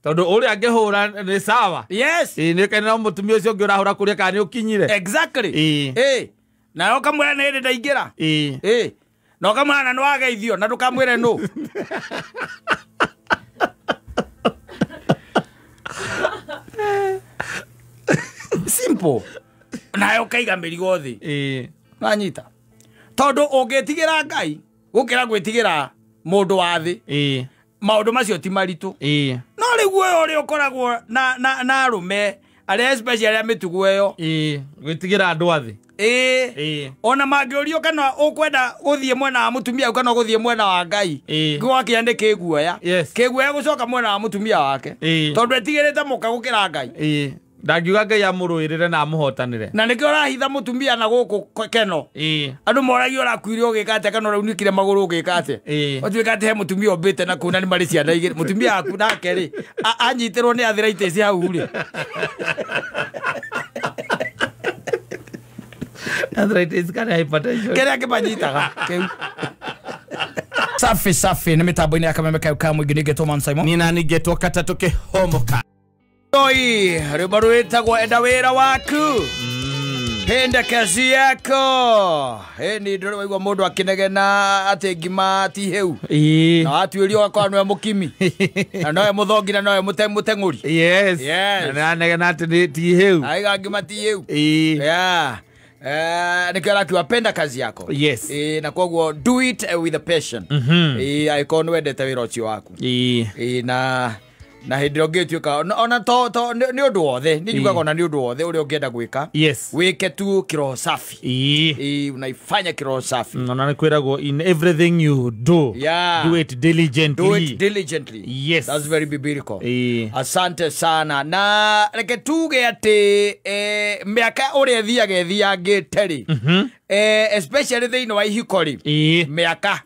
tondu uri angihura ni sawa. Yes. Ni kana mutumia ucio ngi urahura kuria kana ukinyire. Exactly. Na ukamwira ni ndaingira. Na ukamana no ageithio na ndukamwire no. Simple. Na ukaiga mirigo thi. Nanyita. Tondu ungetigira Ngai gukira gwitigira mundu wa thi. Maundu macio ti maritu. No riu uri ukoragwo na arume aria especially aria mitugu eyo. Gwitigira andu athi. Ona mangiurio kana ukwenda guthie mwena wa mutumia kana guthie mwena wa Ngai. Gwake ande kiguoya. Kiguoya gucoka mwena wa mutumia wake. Tondu etigirite muka gukira Ngai. Ndagiuga Ngai amuruirire na amuhotanire. Na nikio rahitha mutumia na guku keno. Andu moragio rakwire ugikate kana raunikire maguru ugikate. Otuikate he mutumia obete na kuna ni mari ciana igire. Mutumia aku nake ri anyitirwo ni arthritis hau ri. Arthritis kana hypertension. Kera kibanyitaga. Safi ni mitambo-ini ya Kameme Kau mwingi nigetwo Man Simon. Nina nigetwo Katatu Kihomoka. Oi, ribaru etagwo enda wira waku. Penda kazi yako. Ni ndoro waigwa mundu akinegena ati ngima ti heu. Na atuirio akwa no mukimi. Na no muthongi na no mutenguri. Yes. Na anegena ati ti heu. Aiga ngima ti heu. Yeah. Nikira kiwapenda kazi yako. Yes. Na kwogwo do it with a passion. Aikonu wendete wira ucio waku. Na hindiro ngituika ona to ni undu wothe ni njugaga ona ni undu wothe uri ungienda gwika wike tu kiroho safi unaifanya kiroho safi ona ni kwiragwo in everything you do do it diligently. Yes, that's very biblical. Asante sana na reke tuge ati miaka uri ethiaga ngiteri especially thiini wa ihikori miaka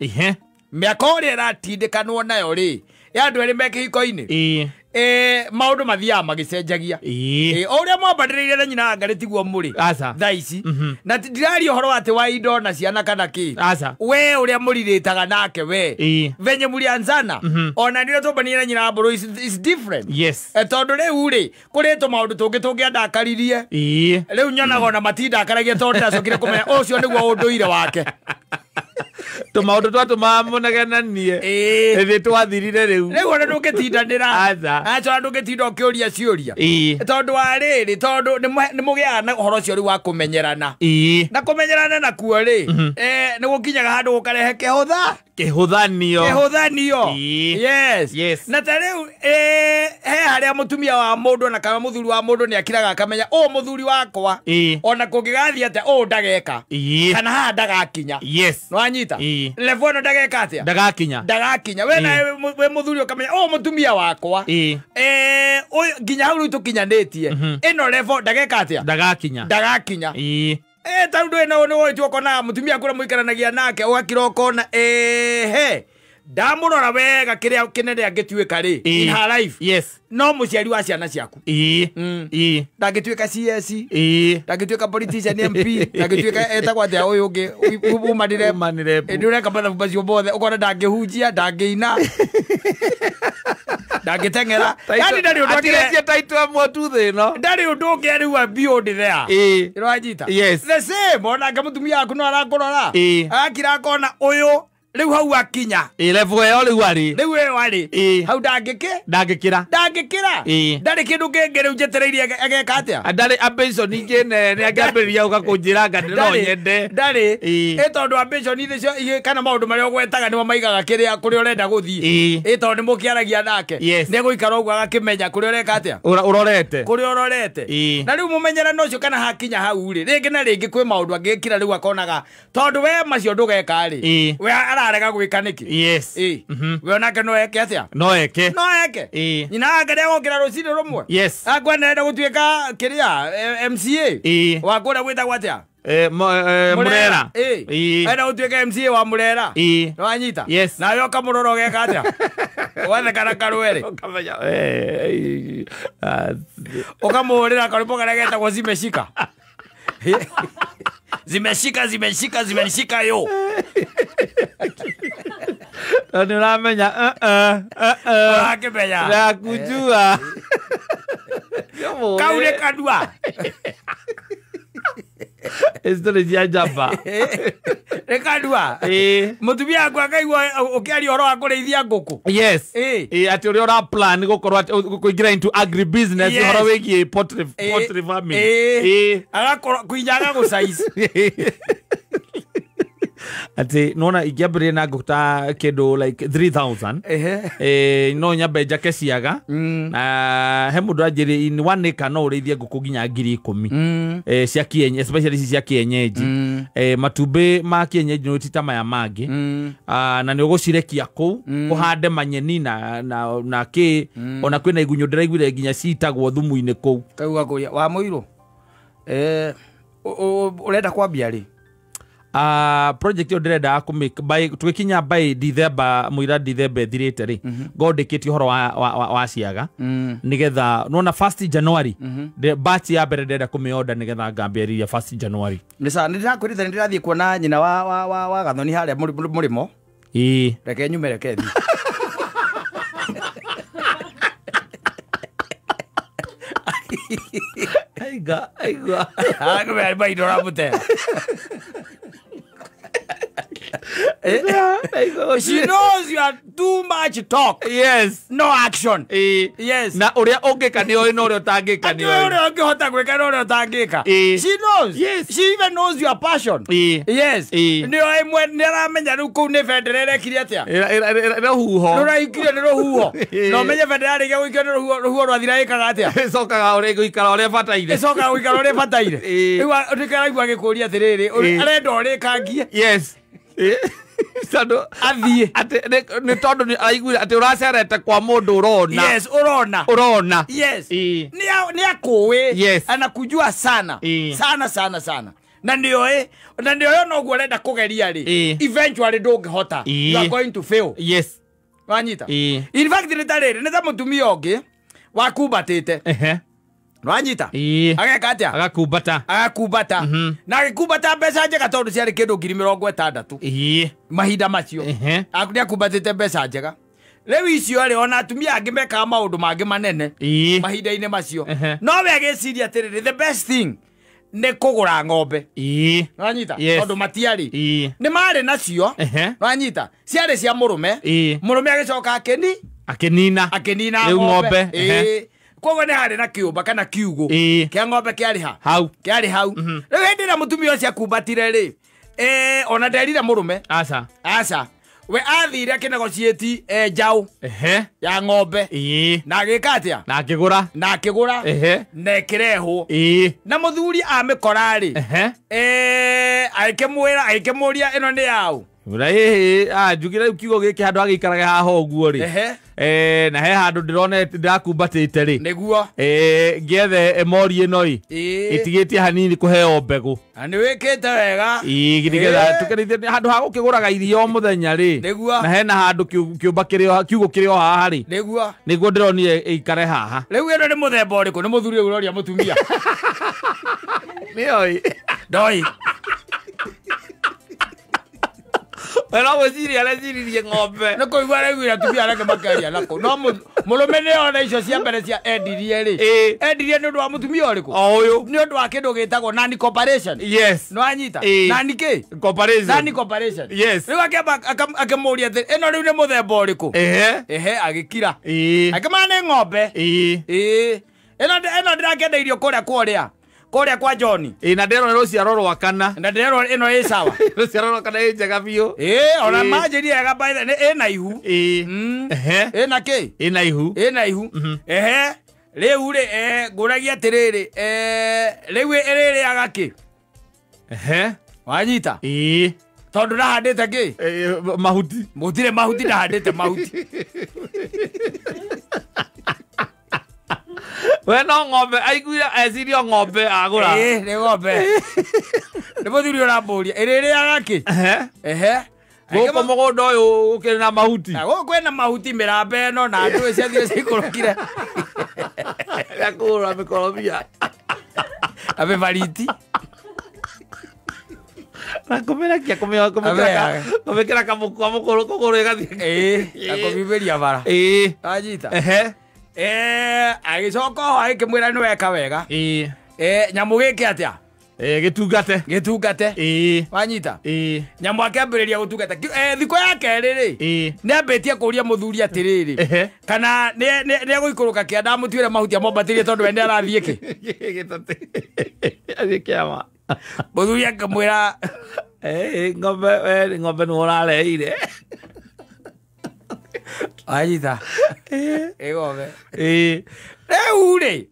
uri ratindikanwo nayo ri yandu eri meke hiko-ini maundu mathia magicenjagia uria mwambaririe na nyina ngari tiguo muri thaici na ndirari uhoro ati wa indo na ciana kana ki we uria muriritaga nake we venye murianzana ona ndio tombanie na nyina mburu is different. Tondu riu ri kuri to maundu tungianda akaririe riu nyonaga ona matinda akaragia tondu ndacokire kumenya ucio niguo unduire wake to maundu twatu mamunagania ethi twathirire riu ona ndungitindanira acha ndungitinda ukiuria ciuria tondu wa riri tondu ni mugiaga na uhoro cio ri wa kumenyerana na kumenyerana na kuo ri ni gukinyaga handu gukarehe kihuthanio. Yes. Na tariu haria mutumia wa mundu na kana muthuri wa mundu ni akiraga akamenya muthuri wakwa ona kungigathia ate ndageka kana ha ndagakinya. No anyita level no ndageka ate ndagakinya we muthuri ukamenya mutumia wakwa nginya hau tukinyanĩtie ino level ndageka ate ndagakinya. Tandu eno ni woitu okona mutumia kura muikaranagia nake ugakira okona ndamurora wega kiria kinene angituika ri in her life. No muciari wa ciana ciaku ndangituika CS ndangituika politician MP ndangituika etagwa atia uyu ungi umanire ndureka batha bacio bothe ukona ndangihunjia ndangiina ndangitengera yani ndari undu akirecia title amwe tu thino ndari undu ungi ari wa beyond there irwajita the same ona ngamutumia aku no arakorora akira kona uyu riu hau akinya level yo riu ari hau ndangikira ndari kindu kingi riu njetereirie ageka atia ndari ambition ingine ni angambiriria ugakunjira ngandi no nyende ndari tondu ambition icio kana maundu maria ugwetaga nimo maigaga kiria kuri urenda guthii tondu mukiaragia nake ni guikara uguo agakimenya kuri ureka atia urorete na riu mumenyerano ucio kana hakinya hau ri ringi na ringi kwi maundu angikira riu akonaga tondu we macio ndugeka ri we ararega gwika niki we onake no eke atia no eke nyina ngare gukira rucini rumwe akwenda gutuika kiria MCA wa kura gwitagwo atia Murera ena utuika MCA wa Murera no anyita na yo kamuroro geka atia wethe kana karwere ukamenya ukamurira karibu karegeta kwa zimeshika yo Ni uramenya akimenya na kujua kaule kadua Esto cia jamba rekadua mutumia akwa akaigua ukiari horo wa kureithia nguku. Yes ati uri ora plan gukorwa kuingira into agri business horo wigi poultry farming agakora kuinyaga go size ati nona igiambire na nguta kindu like 3000 no nyambe njake ciaga he mundu anjiri in 1 acre no urithie nguku ginya 10,000 cia kienyeji especially cia kienyeji matumbi ma kienyeji no tita maya mangi na ni ugucirekia ku kuhande manyeni na ki ona kwina igunyo ndiraiguire ginya citagwo thumu-ini ku kauga kuya wa muiru urenda kwambia ri project yo ndirenda ku make by tukinya by December muira December thirite ri godeketi horo wa ciaga nigetha nona 1st January the batch ya mbere ndirenda kumioda nigetha ngambĩrĩria 1st January nisa ndirakwĩrĩte ndĩrathiĩ kuona nyina wa Gathoni harĩa mũrĩmo reke nyume reke thi aiga agwe baidora mute she knows you are too much talk. Yes. No action. Yes. Na uria ongeka ni oi no uria utangika ni oi. Uria ongehota gwika no uria utangika. She knows. Yes. She even knows your passion. Yes. Ni oi mwe ni aramenya ru ku ni federere kiri atia. Ro huho. No raikire ni ro huho. No menye federere ge gwikio ni ro huho rwa thira ikaga atia. Sokaga uri guikara uria bataire. Sokaga guikara uria bataire. Riu ndikaraigua gikuria atiriri. Arenda uri kangie. Yes. Sado athie ate ni tondu ni aiguire ati uracerete kwa mundu urona. Yes, urona. Yes. Ni akuwi. Yes. Anakujua sana. Sana. Na ndio no gwenda kugeria ri. Eventually ndungihota. You are going to fail. Yes. Wanyita. In fact ni ta mutumia ongi wakumbatite. Wanyita. Ageka atia? Agakumbata. Na agikumbata mbeca njega tondu ciari kindu 60,000. Mahinda macio. Akunia kumbatite mbeca njega. Riu icio ri ona atumia angi mekaga maundu mangi manene. Mahinda-ini macio. No we agiciria atiriri the best thing ni kugura ng'ombe. Wanyita. Tondu matiari. Ni mari nacio. Wanyita. Ciari cia murume. Murume agicoka akinina ng'ombe. Kogo ne hari na kiumba kana kiugo kia ng'ombe kiari hau riu hindi na mutumia ucio akumbatire ri ona nderire murume aca we athire akinegociati njau ya ng'ombe na agika atia na akigura na ikirehwo na muthuri amikora ri aikimuria ino ni yau njugira kiugo giki handu agikaraga haha uguo ri na he handu ndirona ndirakumbatite ri niguo ngiethe mori ino itigitie hanini kuheo mbegu ani wikite wega nigetha tukerithie handu ha gukiguraga irio muthenya ri na he na handu kiumba kiugo kirio haha ri niguo ndironire ikare haha riu ino ni muthemba uriku ni muthuri uroria mutumia ni oi doi Wena waziri alaziririe ng'ombe. Nako igwara igwira tubia arake makaria nako. No murume ne ona icio cia mbere cia endirie ri. Endirie ni ndu wa mutumia uriku. Oyo. Ni ndu wa kindu gitagwo Nani Corporation. Yes. No anyita. Nani ki? Corporation. Nani Corporation. Yes. Riu akamuria eno riu ni muthemba uriku. Agikira. Akama ni ng'ombe. Eno ndirakenda irio kuria kwa John. Na ndero ruciaro rwa kana. Na ndero ino i sawa. Ruciaro rwa kana njega biu. Ona majiri ega by the ena ihu. Ena ki? Ena ihu. Riu ri nguragia atiriri riu eriri agaki. Wanyita. Tondu ndahandite ki? Mahuti. Mutire mahuti ndahandite mahuti. We no ng'ombe aiguira esirio ng'ombe agura ni ng'ombe ni muthuri uramburia iriri agaki guko mugunda uyu ukiri na mahuti guko kwena mahuti mirambe no na andu cia thio cikurukire yakura mikorobia abe variti Komera kia komera kamukuru kuguru gathi. Akobiberia bara. Ajita. Agicoka ho agikimwira ni weka wega. Nyamu giki atia? Gitungate. Wanyita? Nyamu akĩambĩrĩria gũtungata. Thikũ yake rĩrĩ. Nĩambĩtie kũria mũthuri atirĩrĩ. Kana nĩegũikũrũka kĩanda amũtuĩre mahuti amombatĩrie tondũ we nĩarathiĩ kĩ? Gĩtate. Athiĩ kĩama. Mũthuri akĩmwĩra ng'ombe nĩũrareire. Wanyita? Ng'ombe. Rĩu rĩ.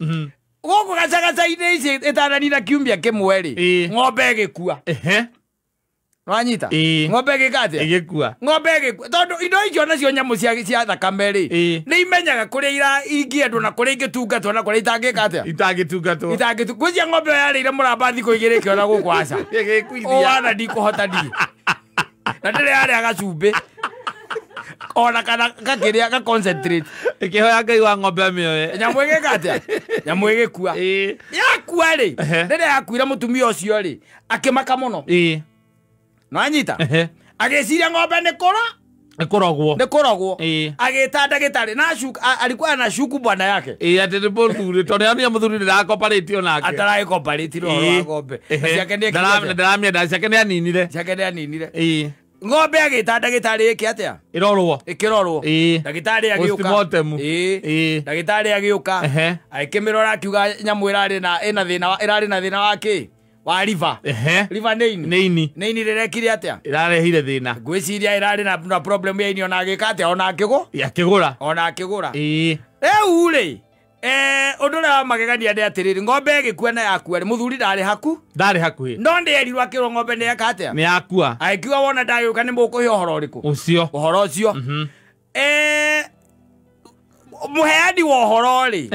Gũkũ gacagaca-inĩ ici ĩtananina kiumia kĩmwe rĩ, ng'ombe ĩgĩkua. Wanyita? Ng'ombe ĩgĩka atĩa? Ĩgĩkua. Ng'ombe ĩgĩkua. Tondũ indo icio nacio nyamũ cia thakame rĩ, nĩ imenyaga kũrĩa ingĩendwo na kũrĩa ingĩtungatwo na kũrĩa itangĩka atĩa? Itangĩtungatwo. Ngwĩciria ng'ombe ĩyo yarĩire mũramba thikũ igĩrĩ ĩkĩona gũkũ aca. Wana ndikũhota ndiri. Na ndĩrĩ yarĩa gacumbĩ. Ona kana gakĩrĩa ga-concentrate. Ĩkĩhoya Ngai wa ng'ombe amĩoye. Nyamũ ĩgĩka atĩa? Nyamũ ĩgĩkua. Yakua rĩ, rĩrĩa yakuire mũtumia ũcio rĩ, akĩmaka mũno. Nĩwanyita? Agĩciria ng'ombe nĩkũrogwo. Agĩta ndagĩtarĩ na alikuwa na shuku bwana yake. Atĩ nĩ mũthuri tondũ nĩ mũthuri ndarakoparĩtio nake. Ataragĩkoparĩtio ũhoro wa ng'ombe. Ndaramĩenda ciake nĩaninire. Ng'ombe agĩta ndagĩtarĩ ĩkĩ atĩa? Ĩkĩrorwo. Ndagĩtarĩ agĩũka. Ndagĩtarĩ agĩũka. Akĩmĩrora akiuga nyamũ ĩrarĩ na thĩna wa kĩ? Wa liver. Liver nĩ ini rĩrekire atĩa? Ĩrarehire thĩna. Ngwĩciria ĩrarĩ na problem ya ini ona agĩka atĩa? Ona akĩgũra. Rĩu rĩ, ũndũ ũrĩa wa magegania nĩ atĩrĩrĩ, ng'ombe ĩgĩkua na yakua rĩ, mũthuri ndarĩ hakuhĩ. No ndĩerirwo akĩrwo ng'ombe nĩyeka atĩa? Nĩyakua. Agĩkiuga wona ndagĩũka nĩ mũkũhe ũhoro ũrĩkũ? Ũhoro ũcio. Mũheani wa ũhoro rĩ,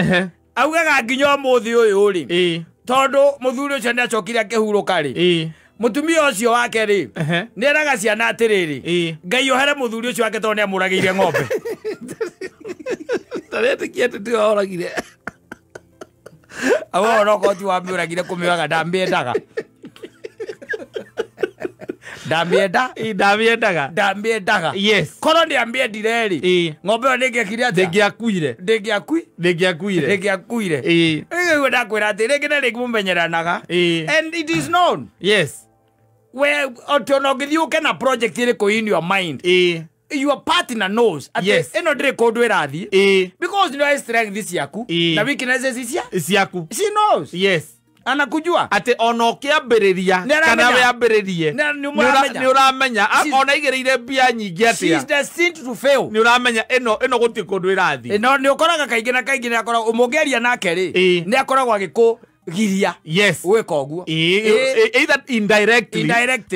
augaga nginya ũmũthĩ ũyũ rĩ, tondũ mũthuri ũcio nĩacokire akĩhurũka rĩ, mũtumia ũcio wake rĩ, nĩeraga ciana atĩrĩrĩ, Ngai ohere mũthuri ũcio wake tondũ nĩamũragĩire ng'ombe. Taretĩkia atĩ tiwahoragire. Ona okorwo ti wamĩũragire kũmĩoyaga ndamĩendaga. Ndamĩendaga. Yes. Korwo nĩamĩendire rĩ, ng'ombe ĩyo nĩngĩekire atĩa? Ndĩngĩakuire. Rĩu ndakwĩra atĩ rĩngĩ na rĩngĩ mũmenyeranaga. And it is known. Yes. Atĩ ona ũngĩthiĩ ũke na project ĩrĩkũ in your mind. Your partner knows. Yes. Ĩno ndĩrĩ kũndũ ĩrathiĩ. Because nĩoĩ strength ciaku. Na weaknesses ciaku. She knows. Yes. Anakujua. Atĩ ona ũkĩambĩrĩria kana wĩambĩrĩrie nĩũramenya ona igĩrĩire mbia nyingĩ atĩa. She is destined to fail. Nĩũramenya ĩno gũtirĩ kũndũ ĩrathiĩ. Nĩũkoraga kaingĩ na kaingĩ nĩakoragwo ũmũngĩaria nake rĩ, nĩakoragwo agĩkũgiria gwĩka ũguo. Either indirectly.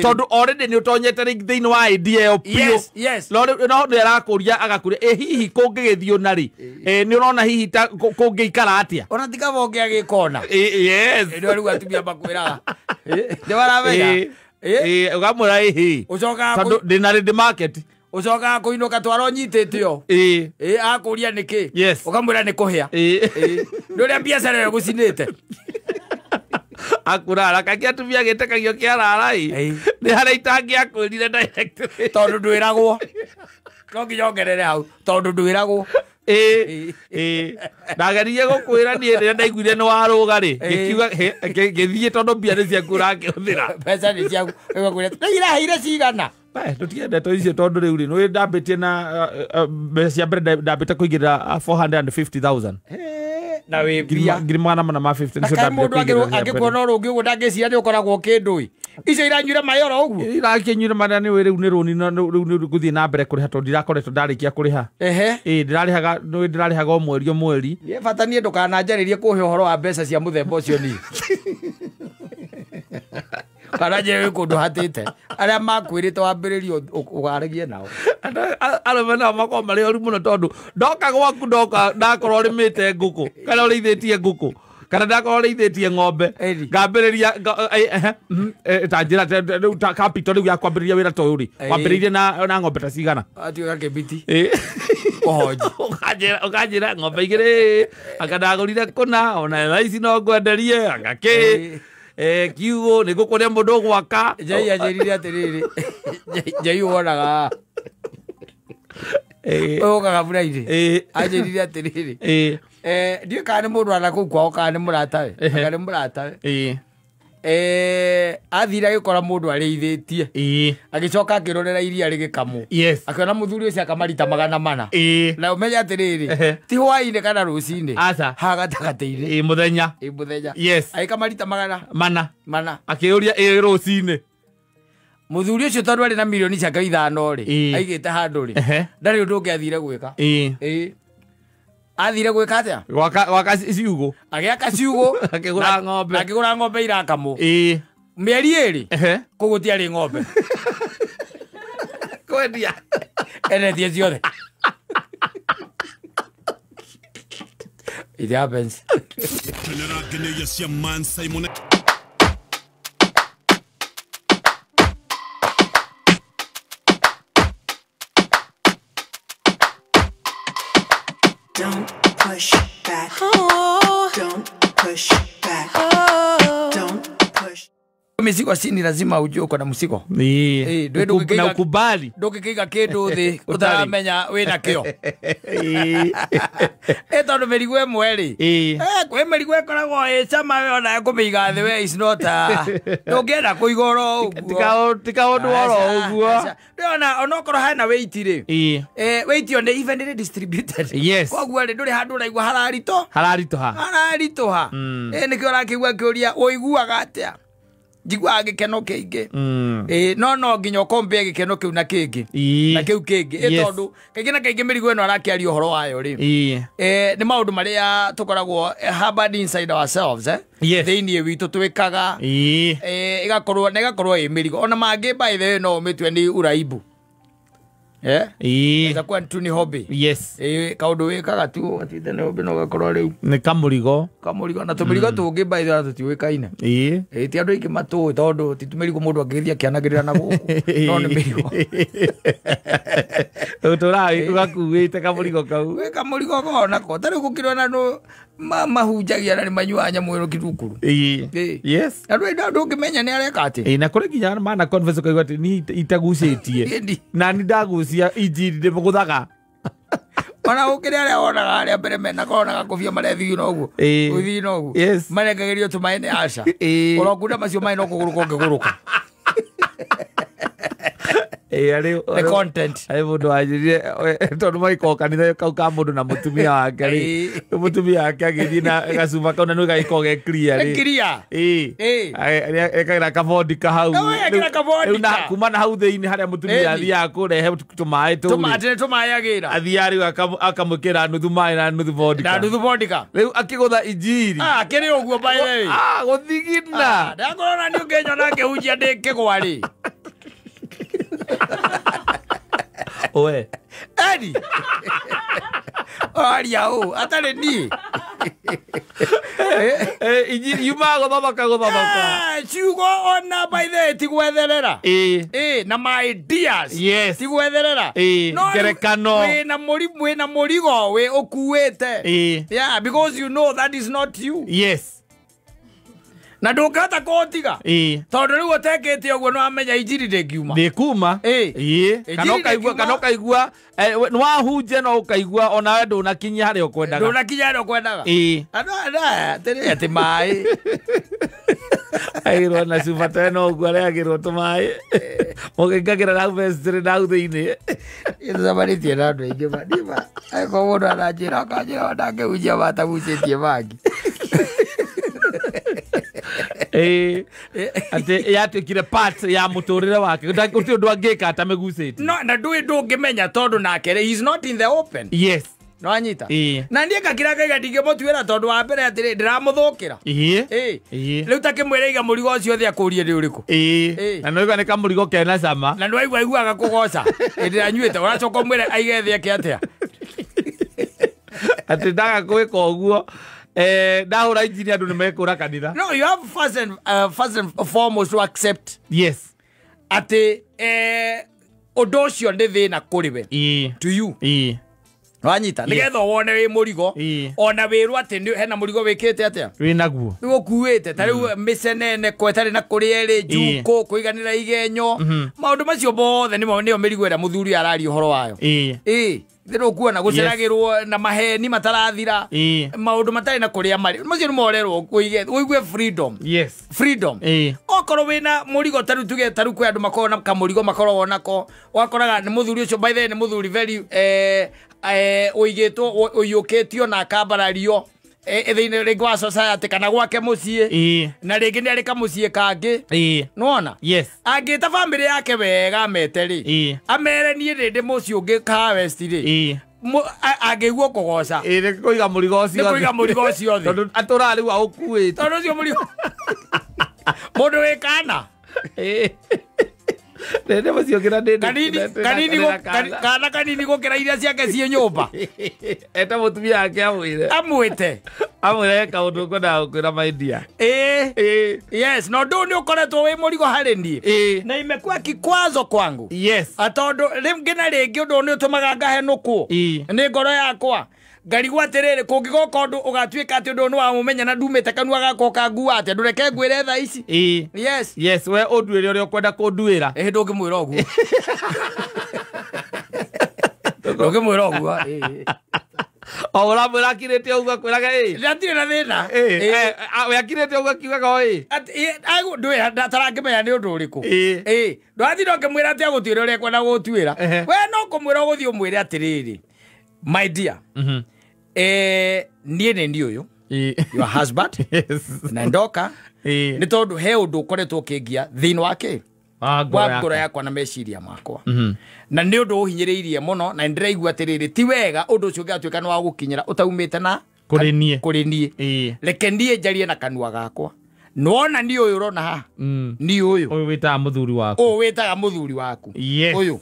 Tondũ already nĩũtonyete thĩinĩ wa idea ĩyo biũ. No nĩarakũria agakũria hihi kũngĩgĩthiĩ na rĩ, nĩũrona hihi ta kũngĩikara atĩa. Ona tiga bonge agĩkona. Yes. Ndio rĩu atumia makwĩraga. Nĩwaramenya. Ũkamwĩra ĩhĩ. Tondũ ndĩna rĩndĩ market. Ucoka kuinuka twaro nyitete yo akuria niki ukamwira ni kuhia nduria biacara yo gucinite akurara kakia tumia gitekagio kiarara ni hara itangi akwirire direct tondu ndwiragwo no nginyongerere hau tondu ndwiragwo ndageririe gukwira nie rĩrĩa ndaiguire nĩ waruga rĩ ngikiuga ngĩthiĩ tondu mbia nĩ ciaku ũrakĩhũthĩra mbeca nĩ ciaku iraheire cigana tutiendeto icio tondu rĩu rĩ nĩ ndambĩtie na mbeca cia mbere ndambĩte kũigĩrĩra 450,000 na wĩ mbia ngiri magana mana ma 50 nicio ndambĩte kũigĩrĩra angĩkuona ũrũngĩ ũguo ndangĩciria nĩ ũkoragwo kĩndũ icio iranyuire mayoro ũguo irakĩnyuire marĩa nĩ rĩu nĩ rũni rĩu gũthiĩ na mbere kũrĩha tondũ ndirakoretwo ndarĩkia kũrĩha ndĩrarĩhaga o mweri bata niĩ ndũkananjarĩrie kũhe ũhoro wa mbeca cia mũthemba ũcio niĩ kana njewe kũndũ hatĩte arĩa makwĩrĩte wambĩrĩrio ũgaragie nao arũme nao makorwo marĩ oru mũno tondũ ndoka gwaku ndakorwo rĩmĩte ngũkũ kana ũrĩithĩtie ngũkũ kana ndakorwo ũrĩithĩtie ng'ombe ngambĩrĩria ta njĩra rĩu ta capital rĩu ya kwambĩrĩria wĩra ta ũyũ rĩ wambĩrĩirie na ng'ombe ta cigana atuĩka kĩbiti ũkanjĩra ng'ombe igĩrĩ anga ndagũrire kũna ona thaa ici no ngwenderie anga kĩ kiugo nä gå kå rä a må ndå gwaka Jai ajirire atiriri. Jai wonaga. Oga Friday. Ajirire atiriri. Ndiä kana nä må ndå ana kå u kwao kana nä må ratawe. Kana nä må ratawe. Athira agikora mundu arĩithĩtie agicoka akirorera iria rĩgĩkamwo akiona muthuri ũcio akamarita 400 na umenya atĩrĩrĩ ti hwaĩ-inĩ kana rũcinĩ ha gatagatĩ-inĩ muthenya agĩkamarita 400 akĩũria rũcinĩ muthuri ũcio tondũ arĩ na milioni ciake 5 rĩ aigĩte handũ rĩ ndarĩ ũndũ ũngĩ athire gwĩka athire gwĩka atĩa gwaka ciugo agĩaka ciugo akĩgũra ng'ombe irakamwo mĩeri 2 kũgũtiarĩ ng'ombe kwendia endetie ciothe it happens Don't push back. Oh. Don't push back. Oh. Don't push. Mzigo sini lazima ujue uko na mzigo. Na ukubali. Ndukikiga kindu thi utaramenya wina kio. Tondu mirigo imwe ri. Kwi mirigo ikoragwo cama we ona kumiiga thi we is not ndungienda kuiga oro uguo. Tika undu oro uguo. Ndona onokorwo hana weight ri. Weight on evenly distributed. Koguo ri nduri handu raigua hararitoha. Nikio rakigua kiuria uiguaga atia. Jigwa gikeno kingi no nginya kombe gikeno kiu na kingi na kiu kingi tondu kaingĩ na kaingĩ mĩrigo ĩno arakiaria ũhoro wayo ri nĩ maũndũ marĩa tũkoragwo harbored inside ourselves thĩinĩ witũ twĩkaga igakorwo ĩ mĩrigo ona mangĩ by the way no ũmĩtue nĩ uraibu itakuwa tu ni hobby kaundu wikaga tu atinde ni hobby no gakorwo riu ni kamurigo na tumirigo tungi by the way tutiwikaine ti andu aingi matu tondu ti tumirigo mundu angithia kianagirira na guku no ni mirigo uturai ugakuite kamurigo kau we kamurigo kona ko tari gukirwa na no mahunjagia na ni manyua nyamwiro kirukuru andu ngimenya ni areka ati na kuri nginya mana conference kaigwa ati ni itagucitie na ni ndagucia injiri ndi muguthaga ona ukire aria onaga aria mbere mena konaga kofia marethi no uguo uthi no uguo marengagirio tumaini aca urokunda macio mai no kuguruka ngiguruka the content ai mundu ajirie tondu maiko kanitha kau ka mundu na mutumia wake ri mutumia wake agithi na gacuma kau na no gaiko ge clear ri ekagira kabodi ka hau na kuma na hau thiini haria mutumia athia kurehe tumai tu tumai agira athiari akamukira nuthu mai na nuthu vodka riu akigutha injiri kiri uguo by the way guthigina ndakora ni ungenywa nake hujia ndikigwa ri oe Edi aria o atare ni yuma gothoka ciugo ona by the tigwetherera na my ideas tigwetherera no gerekano we na murigo we okuwete because you know that is not you na ndukata kotiga tondu riu utekete uguo no amenya injiri ndĩkiuma kana ũkaigua nĩ wahunjia no ũkaigua ona we ndũnakinyia harĩa ũkwendaga tĩrĩ atĩ maĩ agĩrwo na cuba teno ũguo areagĩrwo tũmaĩ mũgĩngagĩra nau mecitĩrĩ nau thĩinĩ ĩtũcamanĩtie na andũ aingĩ manima agĩkorwo mũndũ aranjĩra akanjĩra ndangĩhunjia matagucĩtie mangi ati yatuikire part ya muturire wake uti undu angika atamegucite no na ndungimenya tondu nake he is not in the open no anyita na ndie kakira kaiga ndingimutuira tondu wa mbere atiri ndiramuthukira riu takimwira iga murigo ucio thi akurie ndi uriku na no iga ni kamurigo kena cama na no aiguaga kugoca ndiranyuite uracoka mwire aige thi ake atia ati ndaga gwika uguo ndahura injini andu nimekura kanitha no you have first and foremost to accept ati undu ucio ndi thina kuri we to you Wanyita nigetha wone wi murigo ona wiru ati hena murigo wikite atia winaguo gukuite tariu misenene kwetari na kurieri juko kuiganira igenyo maundu macio bothe nimo mirigo ira muthuri arari uhoro wayo Thero kuona guceragirwo na maheni matarathira maundu matari na kuria mari macio nimorerwo kuigwe freedom freedom okoro wina murigo taru tuge taru kwe andu makoro na kamurigo makoro wonako wakoraga ni muthuri ucio by the way ni muthuri very uigetwo uyuketio na kabarario ethiine ringwa society kana gwake mucie na ringi ni arika mucie kangi nona angita family yake wega meteri amere nie rindi mucie ungi ka west ri agiguo kugoca ni kuiga murigo ucio tondu atura riu aukuite tondu ucio murigo mundu wikana Nende maciokira ndende kanini gukira iria ciake cie nyumba eta mutumia yake amwite kaundu ngona gukwira maidia yes no ndu ni ukoretwo wi murigo hari nie na imekuwa kikwazo kwangu atondu ringina ringi undu ni utumaga ngahenukwo ni ngoro yakwa ngarigwa atiriri kungigoka undu ugatwika ati undu ni wa mumenya na ndumite kanua gako kangua ati ndureke ngwire tha ici yes we unduire uria ukwenda kunduira ndungimwira uguo ndungimwira uguo ora mwira kirete uguo kwiraga ndatire na thina we akirete uguo kiugaga ati ndwira ndarangimenya ni undu uriku ndwathi ndongimwira ati agutwira uria kwenda gutwira we no kumwira uguthii umwire atiriri my dear nie ni uyu your husband na ndoka ni tondu he undu ukoretwo kingia thini wake wa ngoro yakwa na meciria makwa na ni undu uhinyiriirie muno na ndiraigua atiriri ti wega undu ucio ngatwika ni wa gukinyira utaumite na kuri nie reke nie njarie na kanua gakwa nona ni uyu rona ha ni uyu witaga muthuri waku uyu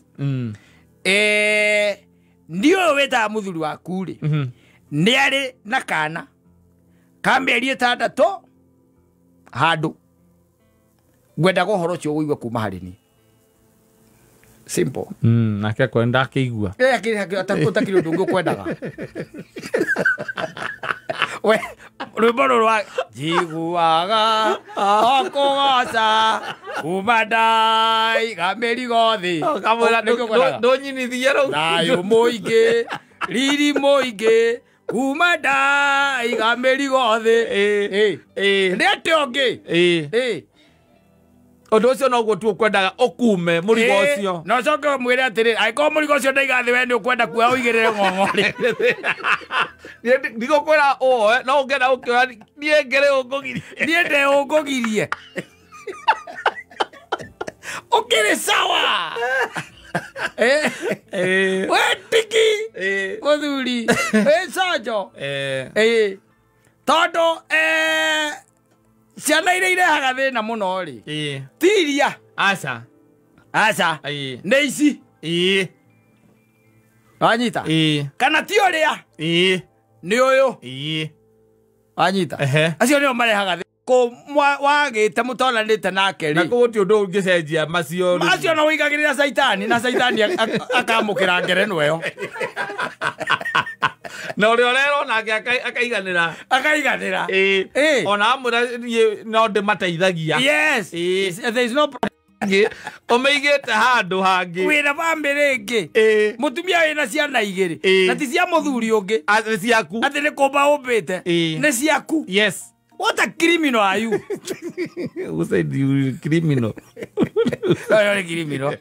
ndio weta muthuri waku ri ni ari na kana kamberie tandatu handu gwenda guhoro cio uigwe kuma hari ni simple nake kwenda kigua utakiri undu ungi kwendaga we rwimbo rwa jiguaga okugoca umandai gamerigo thi ndonyinithie rau nayo muingi riri muingi umandai gamerigo thi ni ati ungi undu ucio no guo tu ukwendaga ukume murigo ucio no coke mwire atiri aiko murigo ucio ndaigathi we ni ukwenda kuya uigirire ng'ong'ori ndigukwira no ungenda ukioya nie ngere ungugirie nie nde ungugirie ukiri sawa we tiki muthuri we sojo tondu ciana iria irehaga thina muno ri tiria aca nĩ ici wanyita kana ti ũrĩa nĩ ũyũ wanyita acio nĩo marehaga wagĩte mũtonanĩte nake rĩ na gũtirĩ ũndũ ũngĩcenjia macio no wĩigagĩrĩra caitani na caitani akamũkĩra ngerenwa ĩyo na ũrĩa ũrerwo nake akaiganĩra ona amwĩra no ndĩmateithagia there is no umeigite handu hangi wina family ingi mutumia wina ciana igiri na ti cia muthuri ungi ciaku ati ni kumba umbite ni ciaku what a criminal are you who said you criminal you're a criminal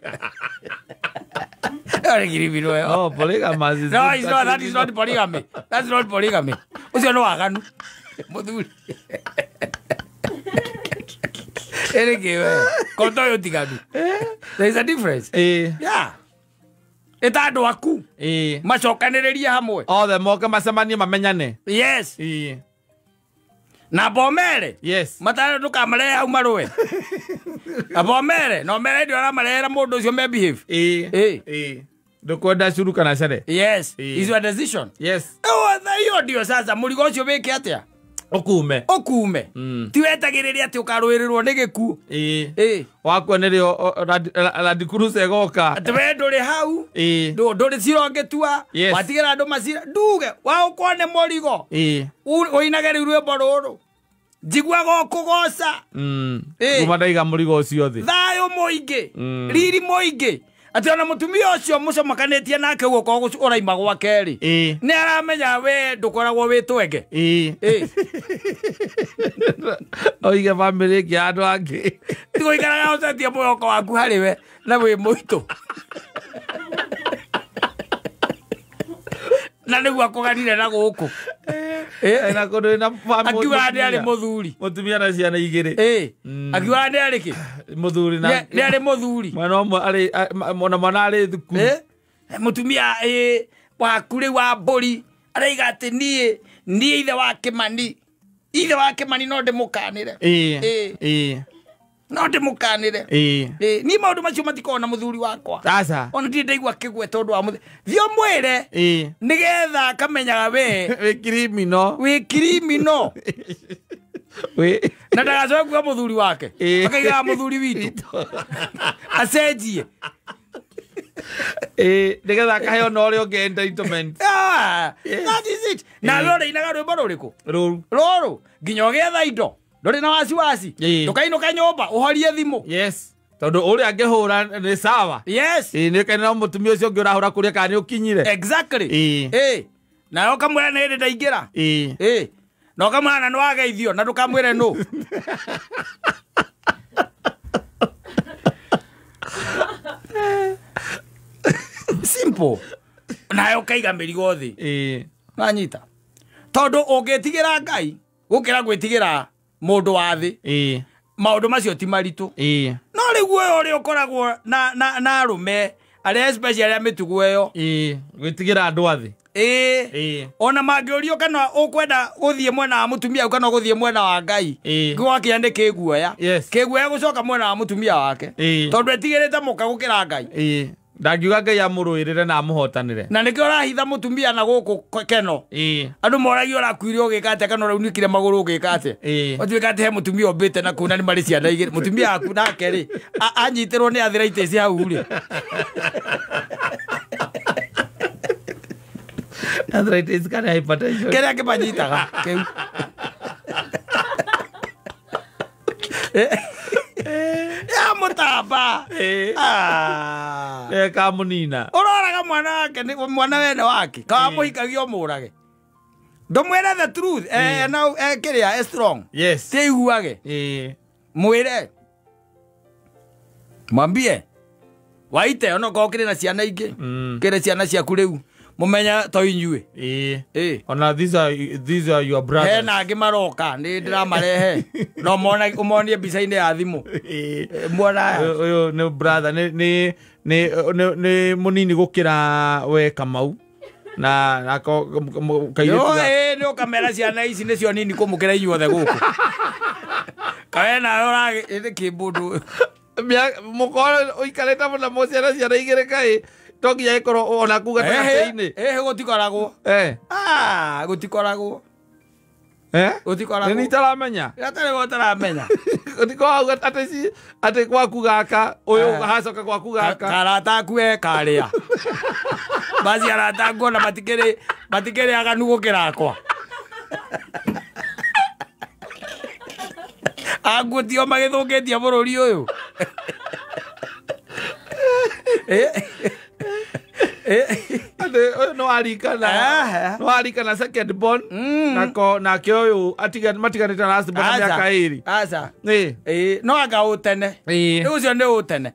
oh polygamy no that is not polygamy that's not polygamy ucio no waganu muthuri koto yo tigadu there is a difference eta andu aku macokanĩrĩrie hamwe othe moke macemanie mamenyane na bomere matare ndukamarehe hau marũe abomere no mere ndio aramarehera mũndũ ũcio me behave ndukwenda curu kana cere is your decision hiyo ndio sasa mũrigo ũcio wĩke atĩa okume ti wetagiriria ati ukaruirirwo ni giku wakwa nirio Land Cruiser goka ati we nduri hau nduri cirongetua watigira andu macira nduge wa ukone morigo uinage riu rwimbo ruru njigua gokugoca kuma ndaiga murigo ucio thi thayo muingi riri muingi ati ona mutumia ucio mucomakanetie nake guko uraima gwake ri ni aramenya we ndukoragwo witwenge oige family ki andu angi tiguikaraga ucetie mwoko waku hari we na wi muito na niguo akuganire na guku na kundu na family akiwa ndi ari muthuri mutumia na ciana igiri akiwa ndi ari ki muthuri na ni ari muthuri mwana omwe ari mwana ari thuku mutumia wakuri wa mburi araiga ati nie ithe wa Kimani no ndimukanire no ndimukanire ni maundu macio matikona muthuri wakwa asa ona ndi ndaigua kigwe tondu wa thio mwire nigetha akamenyaga we criminal na ndagacoke kuga muthuri wake akaigaga muthuri witu acenjie nigetha akaheo na uria ungi entitlement that is it na rore inaga rwimbo ruriku ruru nginya ugetha indo nduri na wasiwasi ndukainuka nyumba uhorie thimu tondu uria angihura ni sawa ni kana mutumia ucio ungi urahura kuria kana ni ukinyire exactly na yo kamwira ni ndi ndaingira no kamwana no ageithio na ndukamwire no simple na yo kaiga mirigo thi nanyita tondu ungitigira Ngai gukira gwitigira mundu wa thi maundu macio ti maritu no rigu yo uri ukoragwo na arume aria especially aria mitugu yo gwitigira andu athi ona mangiurio kana ukwenda guthie mwena wa mutumia kana guthie mwena wa Ngai gwakia ndi kiguoya gucoka mwena wa mutumia wake tondu etigirite muka gukira Ngai ndagiuga Ngai amuruirire na amuhotanire na nikio rahitha mutumia na guku keno andu moragio rakuire ugikate kana raunikire maguru ugikate otuikate he mutumia obete na kuna ni mari ciana igire mutumia aku nake ri anyitirwo ni arthritis hau ri arthritis kana hypertension kera ke banyitaga keu ya mutaba kamunina uroraga mwana wake ni mwana wene wake ka muhikagio murage ndomwera the truth now kiria strong teiguage mwire mwambie waite ono kokire na ciana ingi kire ciana ciaku riu mumenya to inyue ona these are your brothers na angi maroka ni ndiramarehe no mona umonie bica-ini ya thimu mwana uyu ni brother ni munini gukira we Kamau na kairo ni ukamera ciana ici nicio nini kumukira inyuothe guku kaena ora kibundu mukora uikareta muna mociana ciana igire kai tokia ikoro ona kuga taini gutikoragwo gutikoragwo gutikoragwo ni taramenya atare gotaramenya gutiko ate kwaku gaka uyu hacoka kwaku gaka karata kwe karia basi arata ngona matikere aganu gukira akwa agutio magithungitie bururi uyu no arikana second born na kioyo matiganite na last born miaka iri no anga utene ucio ni utene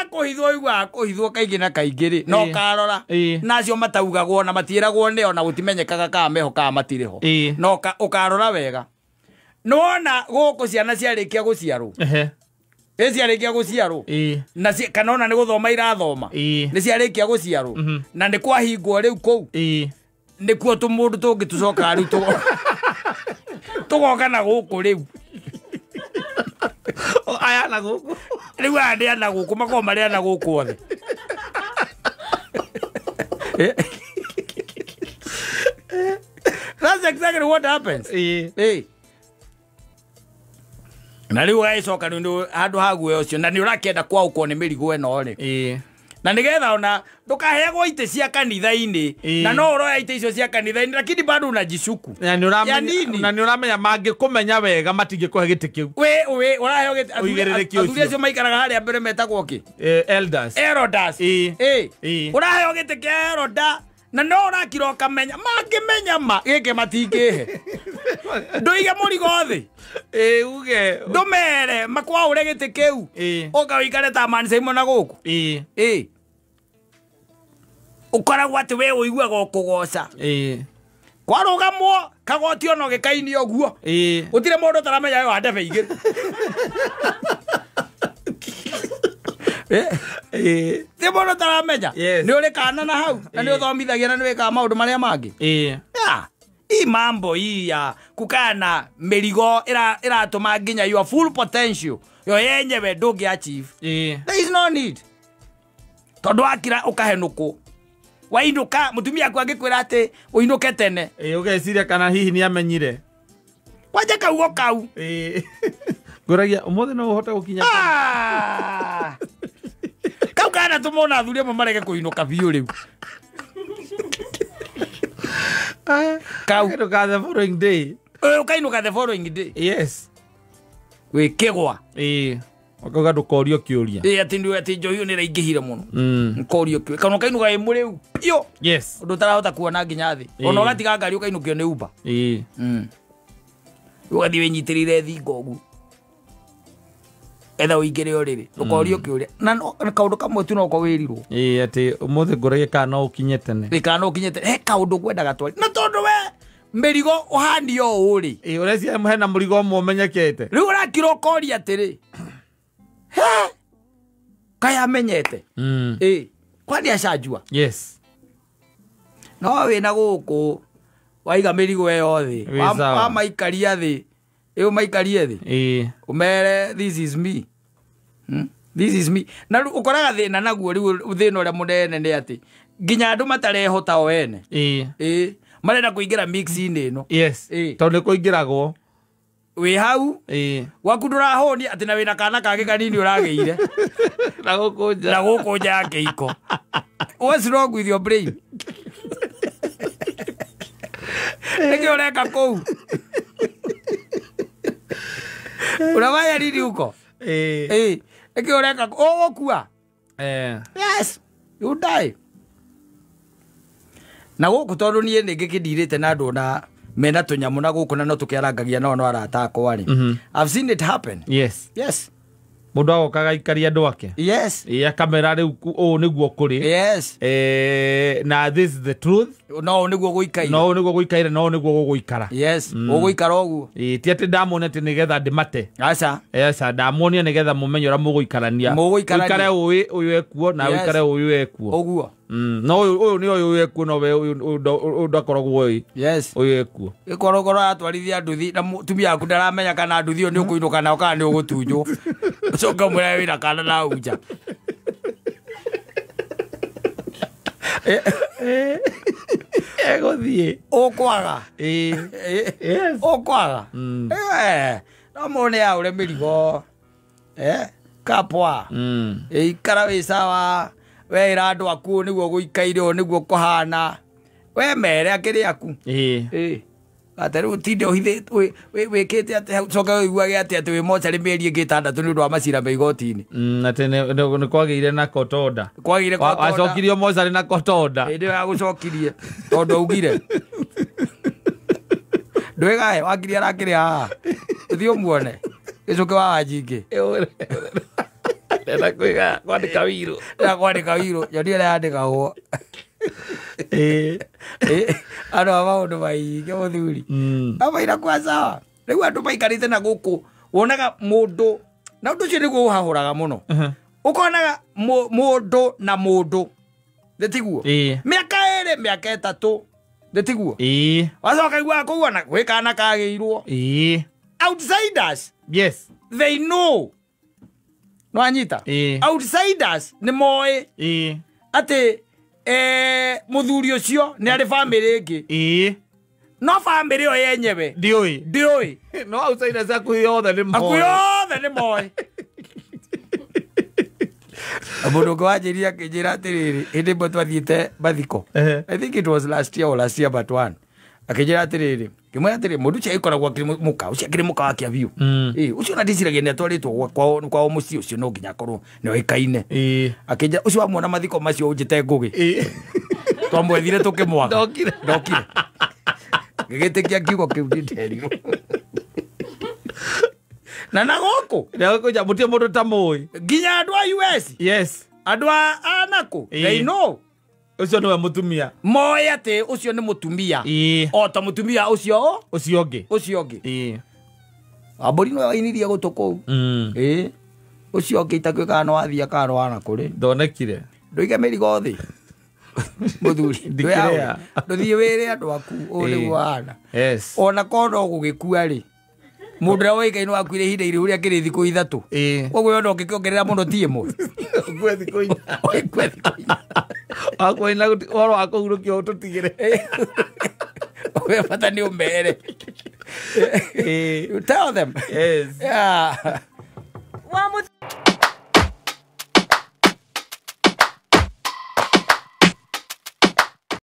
kuhithwo igwa kuhithwo kaingi na kaingi ri no karora nacio mataugagwo na matiragwo ni ona gutimenyekaga ka meho ka matiriho no ukarora wega nona guku ciana ciarikia guciarwo ciarikia guciarwo na kana ona ni guthoma irathoma ni ciarikia guciarwo na ni kwahingwo riu kou ni kuo tumundu tungi tucoka riu tugoka na guku riu aya na guku riu andi na guku mako mari na guku othe exactly what happens. Na riu gaicoka ndu handu haguo ucio na ni urakenda kwa uko ni mirigo eno ri na nigetha ona ndukaheagwo ite cia kanitha-ini na no uroya ite icio cia kanitha-ini lakini bado unajishuku na ni uramenya mangikumenya wega matingikuhe giti kiu we uraheo giti athuri acio maikaraga haria mbere metagwo ki elders uraheo giti kia elder na no urakira ukamenya mangimenya ma giki matingihe nduige murigo thi uge ndumere makwa ure giti kiu ukawikare ta man Simon na guku ukoragwo ati we uiguaga ukugoca kwarugamwo kagoti ono gikaini oguo utire mundu taramenya we wande beigire ti mundu taramenya ni uri kana na hau na ni uthomithagia na ni wika maundu maria mangi hii mambo hii ya kukana merigo iratuma nginya your full potential yo yenyewe ndungi achieve there is no need tondu akira ukahenuku wainuka mutumia aku angikwira ati uinuke tene ugeciria kana hihi ni amenyire kwaje kaugo kau ngoragia umuthi no uhote gukinya kau kana tumona athuri amwe marege kuinuka biu riu kau the following day ukainuka the following day yes we kegwa wakaga ndukorio kiuria ati ndu ati njohi ni raingihire muno nkorio kiuria kana ukainuka imuri u pio yes ndu tarahota kuona nginya thi ona ugatiga ngari ukainukio ni uba ugathi winyitirire thingo gu etha uingire oriri ukorio kiuria na kaundu kamwe tu no ko wirirwo ati umuthi nguragie kana ukinye tene kana ukinye tene he kaundu kwendaga twari na tondu we merigo uhandi o uri urecia hena murigo mo menyekete riu urakira ukoria atiri kaya menyete kwani acajua yes no we na guku waiga merigo eyo thi wa maikaria thi eu maikarie thi umere this is me this is me na ukoraga thina naguo riu thina uria munene ni ati nginya andu matarehota o ene marenda kuingira mix-ini ino yes tondu kuingiragwo we hau waku ndurahoni ati na wina kana kage kanini urageire na gukunja keiko what's wrong with your brain niki ureka kou urawaya nini uko niki ureka ukua yes you die na guku tondu nie ningi kindirite na andu na mena tunyamu na guku na no tukiarangagia no arata kwari I've seen it happen yes mundu agokaga ikaria andu ake kamera riu o niguo kuri na this is the truth no niguo guikaire no niguo guguikara uguikara oguo ti ati ndamuone ti nigetha ndimate aca ndamuonia nigetha mumenye ura muguikarania uikare uyu ekuo na uikare uyu ekuo oguo no uyu ni uyu ekuo no we uyu ndakoragwo uyu ekuo ikorogoro atwarithia nduthi na mutumia aku ndaramenya kana nduthi yo ni ukuinuka na kana ni ugutunjwo coka mwira wina kana na uja egothie ukwaga ukwaga no mone ya ure mirigo kapwa ikara wi sawa we ira andu aku niguo guikaire o niguo kuhana we mere akiri aku atari tinde ohithe wikite ati coka uiguage ati wi mochari meri ngitandatu ni undu wa macira me igoti-ini na tene ni kwagire na kotonda acokirio mochari na kotonda ndio ya gucokirie tondu augire ndwegae wakiria rakiri haha uthio muone icoke wa wajingi ndenda kwiga kwandika wiru joni ira yandikagwo andu a maundu maingi muthuri amaira kwa sawa riu andu maikarite na guku wonaga mundu na undu ucio niguo uhahuraga muno ukonaga mundu na mundu ndetiguo miaka iri miaka itatu ndetiguo wacoka igua kuona gwi kana kagiirwo outsiders yes they know no anyita outsiders ni moe ati muthuri ucio ni ari family ingi no family yo yenyewe ndioi no outside za kuyothe ni moy Abodo gwajiria kijira atiriri indi mbo athiite bathiko I think it was last year or last year but one akijira atiriri kimwe atiriri mundu cia ikoragwo muka ucia kiri muka wakia biu ucio na ndiciragia ni atwaritwo kwa muci ucio no nginya korwo ni oikaine akija ucio amona mathiko macio unjite ngugi twamwethire tukimwa ndokire gigitikia kiugo kiu nditerirwo na nagoko jamutie mundu ta moi ginya andu a US yes andu anako they know ucio niwe mutumia moya ati ucio ni mutumia o ta mutumia ucio ngi abori no wainirie gutuko ucio ngi itakwika no athia karo ana kuri ndonekire ndoige merigo thi muthuri ndikirea ndothie wire andu aku uri wana yes ona kono gugikua ri mudra weka ino akwire hinde iri uria kiri thiku ithatu koguo yo ndokiongerera muno tiemo kwe thiku ina akwa ina oro akugurukio tutigire we pata ni umbere you tell them yes yeah